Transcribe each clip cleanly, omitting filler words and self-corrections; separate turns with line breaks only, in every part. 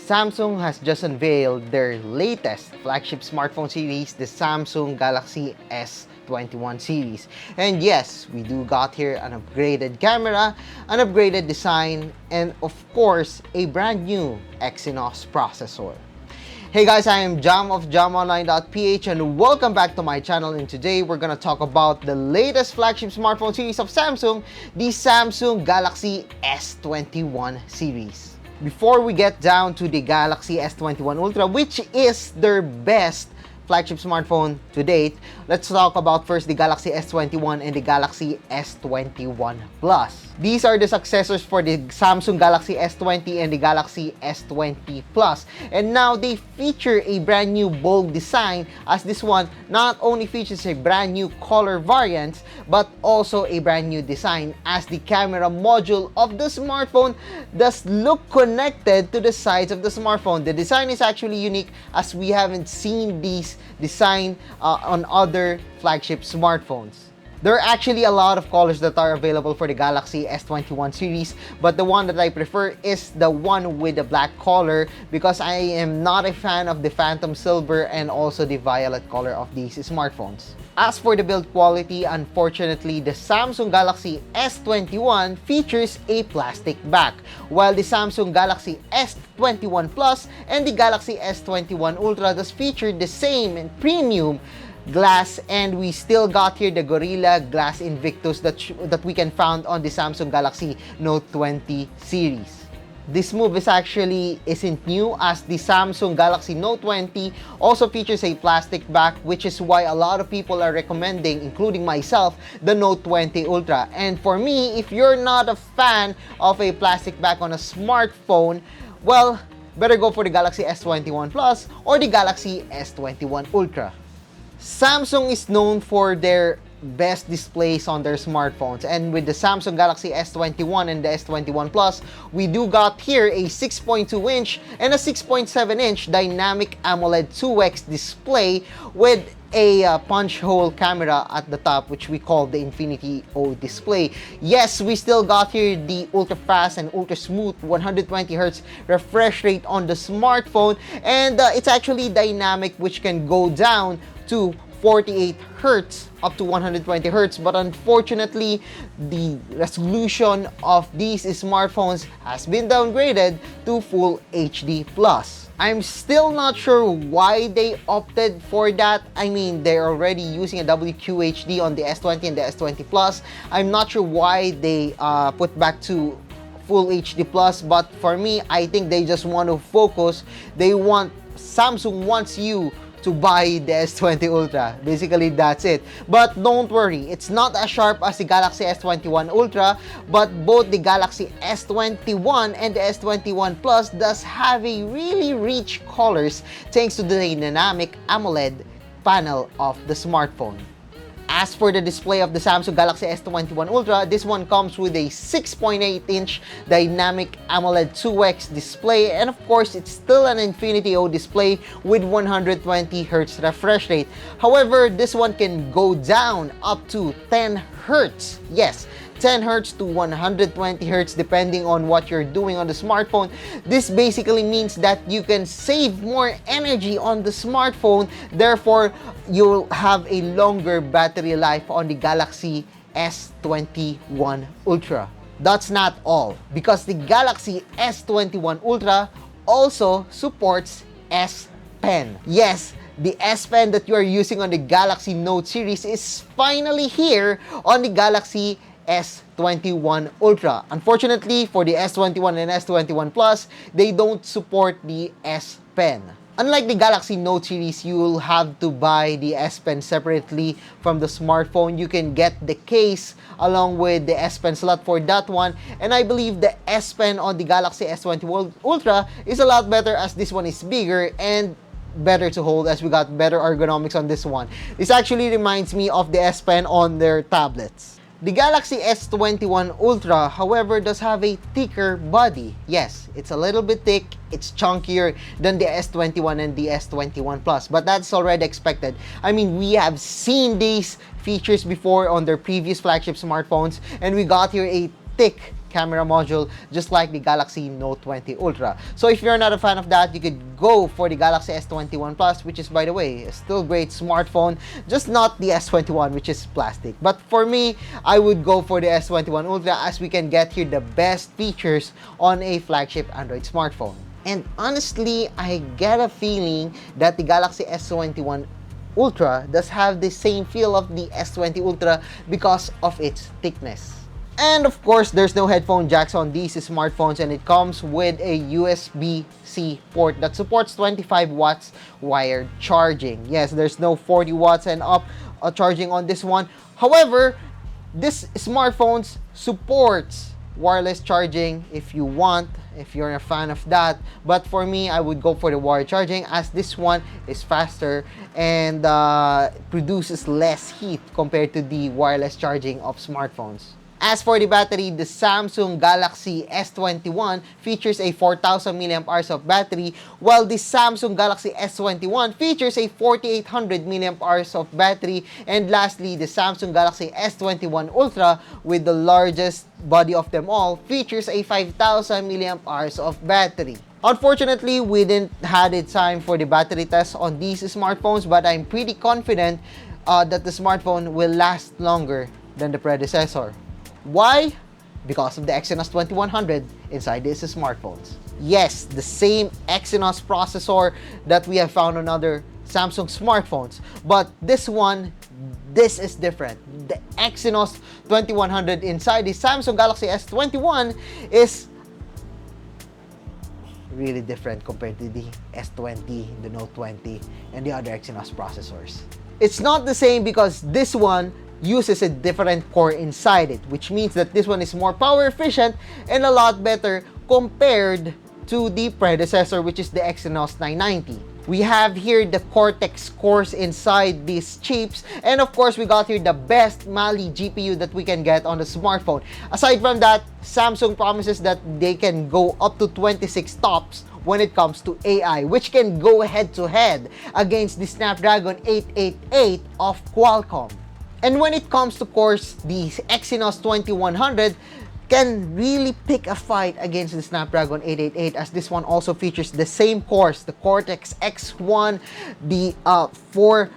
Samsung has just unveiled their latest flagship smartphone series, the Samsung Galaxy S21 series. And yes, we do got here an upgraded camera, an upgraded design, and of course, a brand new Exynos processor. Hey guys, I am Jam of jamonline.ph and welcome back to my channel, and today we're gonna talk about the latest flagship smartphone series of Samsung, the Samsung Galaxy S21 series. Before we get down to the Galaxy S21 Ultra, which is their best flagship smartphone to date, let's talk about first the Galaxy S21 and the Galaxy S21 Plus. These are the successors for the Samsung Galaxy S20 and the Galaxy S20 Plus. And now they feature a brand new bold design, as this one not only features a brand new color variant, but also a brand new design, as the camera module of the smartphone does look connected to the sides of the smartphone. The design is actually unique, as we haven't seen these design on other flagship smartphones. There are actually a lot of colors that are available for the Galaxy S21 series, but the one that I prefer is the one with the black color, because I am not a fan of the phantom silver and also the violet color of these smartphones. As for the build quality, unfortunately, the Samsung Galaxy S21 features a plastic back, while the Samsung Galaxy S21 Plus and the Galaxy S21 Ultra does feature the same and premium glass, and we still got here the Gorilla Glass Invictus that we can found on the Samsung Galaxy Note 20 series. This move isn't new, as the Samsung Galaxy Note 20 also features a plastic back, which is why a lot of people are recommending, including myself, the Note 20 Ultra. And for me, if you're not a fan of a plastic back on a smartphone, well, better go for the Galaxy S21 Plus or the Galaxy S21 Ultra. Samsung is known for their best displays on their smartphones, and with the Samsung Galaxy S21 and the S21 Plus, we do got here a 6.2-inch and a 6.7-inch dynamic AMOLED 2X display with a punch hole camera at the top, which we call the Infinity O display. Yes, we still got here the ultra fast and ultra smooth 120Hz refresh rate on the smartphone, and it's actually dynamic, which can go down to 48 Hz up to 120 Hz, but unfortunately the resolution of these smartphones has been downgraded to Full HD Plus. I'm still not sure why they opted for that. I mean, they're already using a WQHD on the S20 and the S20 Plus. I'm not sure why they put back to Full HD Plus, but for me, I think they just want to focus. Samsung wants you to buy the S20 Ultra. Basically, that's it. But don't worry, it's not as sharp as the Galaxy S21 Ultra, but both the Galaxy S21 and the S21 Plus does have a really rich colors thanks to the dynamic AMOLED panel of the smartphone. As for the display of the Samsung Galaxy S21 Ultra, this one comes with a 6.8-inch dynamic AMOLED 2X display, and of course, it's still an Infinity O display with 120Hz refresh rate. However, this one can go down up to 10 Hz. Yes, 10 Hz to 120 Hz depending on what you're doing on the smartphone. This basically means that you can save more energy on the smartphone, therefore you'll have a longer battery life on the Galaxy S21 Ultra. That's not all, because the Galaxy S21 Ultra also supports S Pen. Yes, the S Pen that you are using on the Galaxy Note series is finally here on the Galaxy S21 Ultra. Unfortunately, for the S21 and S21 Plus, they don't support the S Pen. Unlike the Galaxy Note series, you'll have to buy the S Pen separately from the smartphone. You can get the case along with the S Pen slot for that one, and I believe the S Pen on the Galaxy S21 Ultra is a lot better, as this one is bigger and better to hold, as we got better ergonomics on this one. This actually reminds me of the S Pen on their tablets. The Galaxy S21 Ultra, however, does have a thicker body. Yes, it's a little bit thick, it's chunkier than the S21 and the S21 Plus, but that's already expected. I mean, we have seen these features before on their previous flagship smartphones, and we got here a thick camera module, just like the Galaxy Note 20 Ultra. So if you're not a fan of that, you could go for the Galaxy S21 Plus, which is, by the way, a still great smartphone, just not the S21, which is plastic. But for me, I would go for the S21 Ultra, as we can get here the best features on a flagship Android smartphone. And honestly, I get a feeling that the Galaxy S21 Ultra does have the same feel of the S20 Ultra because of its thickness. And of course, there's no headphone jacks on these smartphones, and it comes with a USB-C port that supports 25 watts wired charging. Yes, there's no 40 watts and up charging on this one. However, this smartphone supports wireless charging if you want, if you're a fan of that. But for me, I would go for the wired charging, as this one is faster and produces less heat compared to the wireless charging of smartphones. As for the battery, the Samsung Galaxy S21 features a 4,000 mAh of battery, while the Samsung Galaxy S21 features a 4,800 mAh of battery. And lastly, the Samsung Galaxy S21 Ultra, with the largest body of them all, features a 5,000 mAh of battery. Unfortunately, we didn't have the time for the battery test on these smartphones, but I'm pretty confident that the smartphone will last longer than the predecessor. Why? Because of the Exynos 2100 inside these smartphones. Yes, the same Exynos processor that we have found on other Samsung smartphones, but this is different. The Exynos 2100 inside the Samsung Galaxy S21 is really different compared to the S20, the Note 20, and the other Exynos processors. It's not the same because this one uses a different core inside it, which means that this one is more power efficient and a lot better compared to the predecessor, which is the Exynos 990. We have here the Cortex cores inside these chips, and of course we got here the best Mali GPU that we can get on the smartphone. Aside from that, Samsung promises that they can go up to 26 TOPS when it comes to AI, which can go head to head against the Snapdragon 888 of Qualcomm. And when it comes to cores, the Exynos 2100 can really pick a fight against the Snapdragon 888, as this one also features the same cores, the Cortex X1, the 4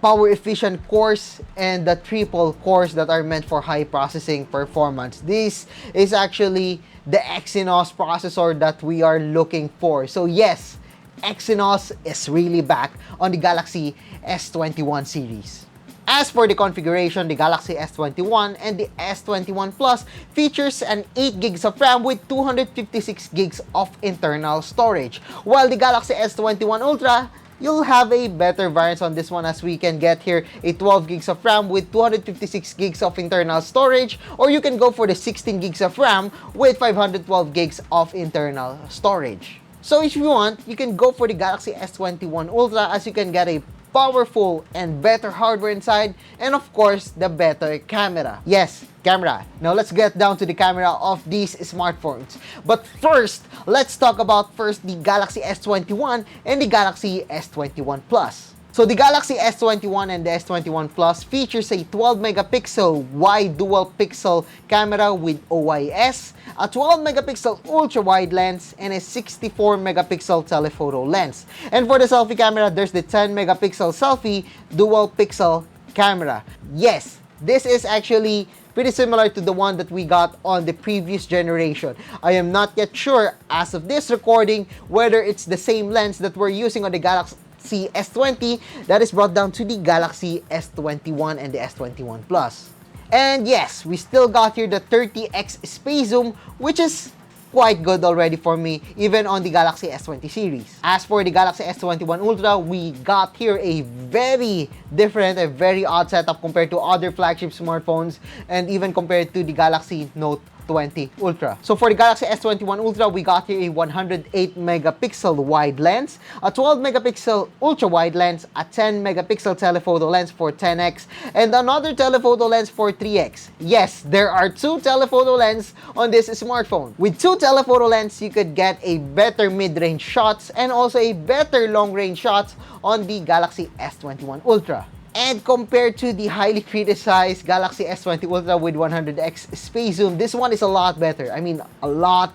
power efficient cores, and the triple cores that are meant for high processing performance. This is actually the Exynos processor that we are looking for. So yes, Exynos is really back on the Galaxy S21 series. As for the configuration, the Galaxy S21 and the S21 Plus features an 8 gigs of RAM with 256 gigs of internal storage. While the Galaxy S21 Ultra, you'll have a better variance on this one, as we can get here a 12 gigs of RAM with 256 gigs of internal storage, or you can go for the 16 gigs of RAM with 512 gigs of internal storage. So if you want, you can go for the Galaxy S21 Ultra, as you can get a powerful and better hardware inside, and of course the better camera. Yes, camera. Now let's get down to the camera of these smartphones. But first, let's talk about the Galaxy S21 and the Galaxy S21 Plus. So the Galaxy S21 and the S21 Plus features a 12 megapixel wide dual pixel camera with OIS, a 12 megapixel ultra wide lens, and a 64 megapixel telephoto lens. And for the selfie camera, there's the 10 megapixel selfie dual pixel camera. Yes, this is actually pretty similar to the one that we got on the previous generation. I am not yet sure, as of this recording, whether it's the same lens that we're using on the Galaxy S20 that is brought down to the Galaxy S21 and the S21 Plus. And yes, we still got here the 30x space zoom, which is quite good already for me, even on the Galaxy S20 series. As for the Galaxy S21 Ultra, we got here a very different, a very odd setup compared to other flagship smartphones, and even compared to the Galaxy Note 20 Ultra. So for the Galaxy S21 Ultra, we got here a 108 megapixel wide lens, a 12 megapixel ultra wide lens, a 10 megapixel telephoto lens for 10x, and another telephoto lens for 3x. Yes, there are two telephoto lenses on this smartphone. With two telephoto lenses, you could get a better mid-range shots and also a better long-range shots on the Galaxy S21 Ultra. And compared to the highly criticized Galaxy S20 Ultra with 100x space zoom, this one is a lot better. I mean, a lot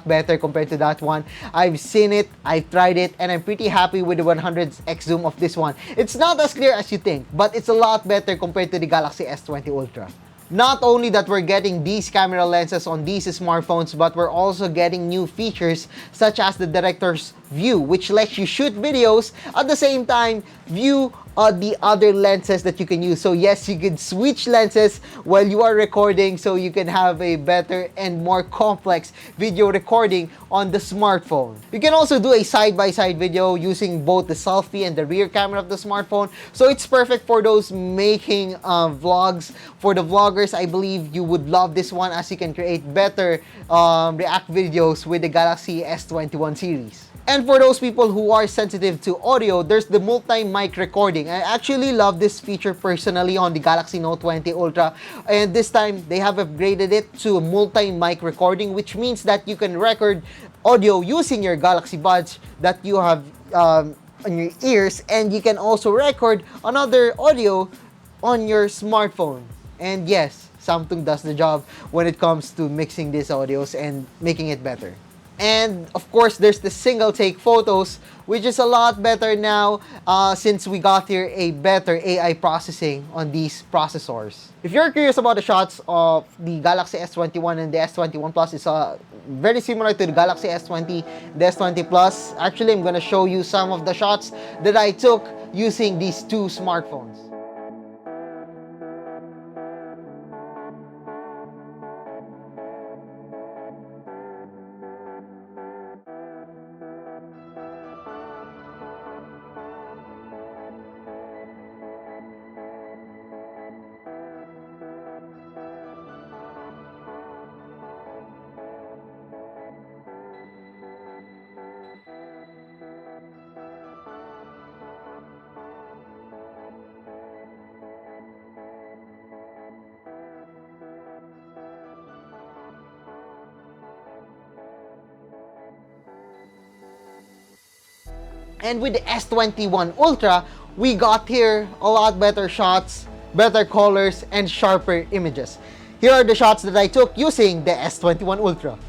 better compared to that one. I've seen it, I've tried it, and I'm pretty happy with the 100x zoom of this one. It's not as clear as you think, but it's a lot better compared to the Galaxy S20 Ultra. Not only that we're getting these camera lenses on these smartphones, but we're also getting new features such as the director's view, which lets you shoot videos at the same time view the other lenses that you can use. So yes, you can switch lenses while you are recording, so you can have a better and more complex video recording on the smartphone. You can also do a side-by-side video using both the selfie and the rear camera of the smartphone. So it's perfect for those making vlogs. For the vloggers, I believe you would love this one, as you can create better react videos with the Galaxy S21 series. And for those people who are sensitive to audio, there's the multi-mic recording. I actually love this feature personally on the Galaxy Note 20 Ultra. And this time, they have upgraded it to multi-mic recording, which means that you can record audio using your Galaxy Buds that you have on your ears. And you can also record another audio on your smartphone. And yes, Samsung does the job when it comes to mixing these audios and making it better. And of course, there's the single take photos, which is a lot better now since we got here a better AI processing on these processors. If you're curious about the shots of the Galaxy S21 and the S21 Plus, it's very similar to the Galaxy S20, the S20 Plus. Actually, I'm going to show you some of the shots that I took using these two smartphones. And with the S21 Ultra, we got here a lot better shots, better colors, and sharper images. Here are the shots that I took using the S21 Ultra.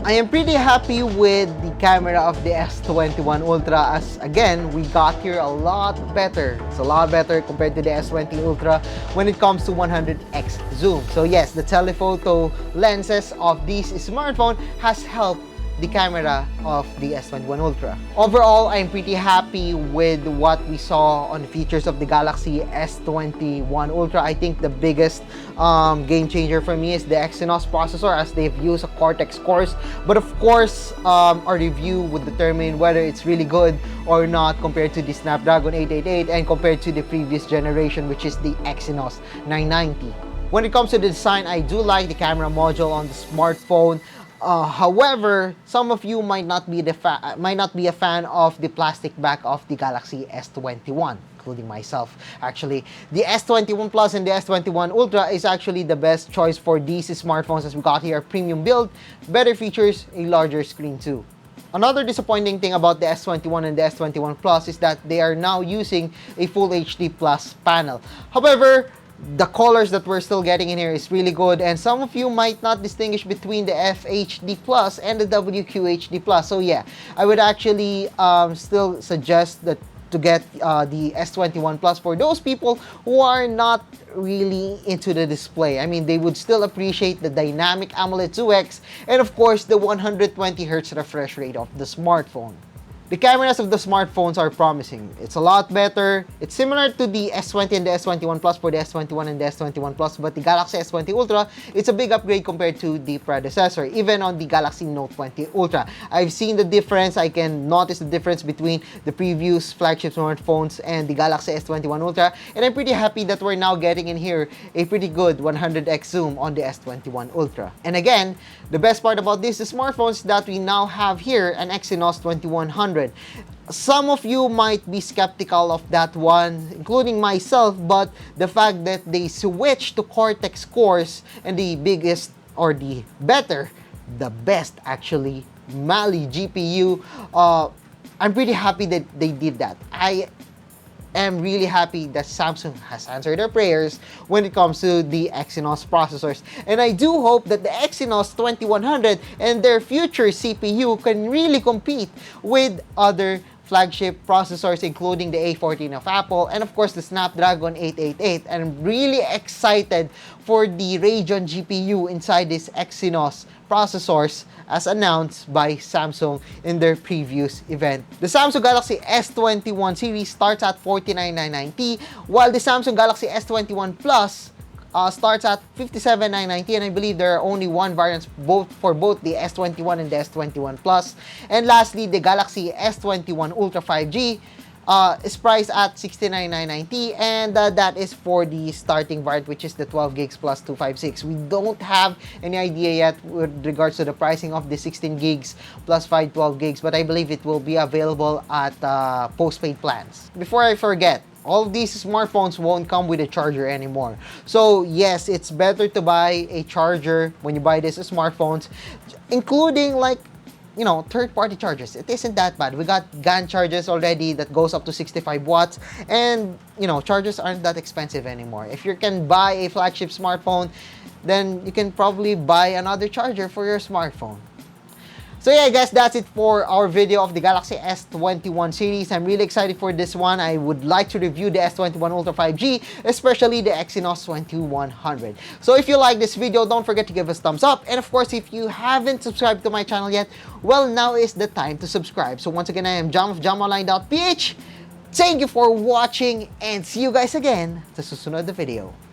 I am pretty happy with the camera of the S21 Ultra, as again, we got here a lot better. It's a lot better compared to the S20 Ultra when it comes to 100x zoom. So yes, the telephoto lenses of this smartphone has helped the camera of the S21 Ultra. Overall, I'm pretty happy with what we saw on the features of the Galaxy S21 Ultra. I think the biggest game changer for me is the Exynos processor, as they've used a Cortex cores. But of course, our review would determine whether it's really good or not compared to the Snapdragon 888 and compared to the previous generation, which is the Exynos 990. When it comes to the design, I do like the camera module on the smartphone. However, some of you might not be a fan of the plastic back of the Galaxy S21, including myself. Actually, the S21 Plus and the S21 Ultra is actually the best choice for these smartphones, as we got here a premium build, better features, a larger screen too. Another disappointing thing about the S21 and the S21 Plus is that they are now using a Full HD Plus panel. However, the colors that we're still getting in here is really good, and some of you might not distinguish between the FHD Plus and the WQHD Plus. So yeah, I would actually still suggest that to get the S21 Plus for those people who are not really into the display. I mean, they would still appreciate the dynamic AMOLED 2X and of course the 120Hz refresh rate of the smartphone. The cameras of the smartphones are promising. It's a lot better. It's similar to the S20 and the S21 Plus for the S21 and the S21 Plus, but the Galaxy S20 Ultra, it's a big upgrade compared to the predecessor, even on the Galaxy Note 20 Ultra. I've seen the difference. I can notice the difference between the previous flagship smartphones and the Galaxy S21 Ultra, and I'm pretty happy that we're now getting in here a pretty good 100x zoom on the S21 Ultra. And again, the best part about this, the smartphones that we now have here, an Exynos 2100. Some of you might be skeptical of that one, including myself, but the fact that they switched to Cortex cores and the biggest, or the best actually, Mali GPU, I'm pretty happy that they did that. I am really happy that Samsung has answered their prayers when it comes to the Exynos processors. And I do hope that the Exynos 2100 and their future CPU can really compete with other flagship processors, including the A14 of Apple and of course the Snapdragon 888. And I'm really excited for the Radeon GPU inside this Exynos processors as announced by Samsung in their previous event. The Samsung Galaxy S21 series starts at $49,990, while the Samsung Galaxy S21 Plus starts at $57,990, and I believe there are only one variant for both the S21 and the S21 Plus. And lastly, the Galaxy S21 Ultra 5G is priced at $69,990, and that is for the starting variant, which is the 12 gigs plus 256. We don't have any idea yet with regards to the pricing of the 16 gigs plus 512 gigs, but I believe it will be available at postpaid plans. Before I forget, all of these smartphones won't come with a charger anymore. So yes, it's better to buy a charger when you buy these smartphones, including like, you know, third-party chargers. It isn't that bad. We got GAN chargers already that goes up to 65 watts, and you know, chargers aren't that expensive anymore. If you can buy a flagship smartphone, then you can probably buy another charger for your smartphone. So yeah guys, that's it for our video of the Galaxy S21 series. I'm really excited for this one. I would like to review the S21 Ultra 5G, especially the Exynos 2100. So if you like this video, don't forget to give us a thumbs up. And of course, if you haven't subscribed to my channel yet, well, now is the time to subscribe. So once again, I am Jam of jamonline.ph. Thank you for watching and see you guys again sa susunod na video.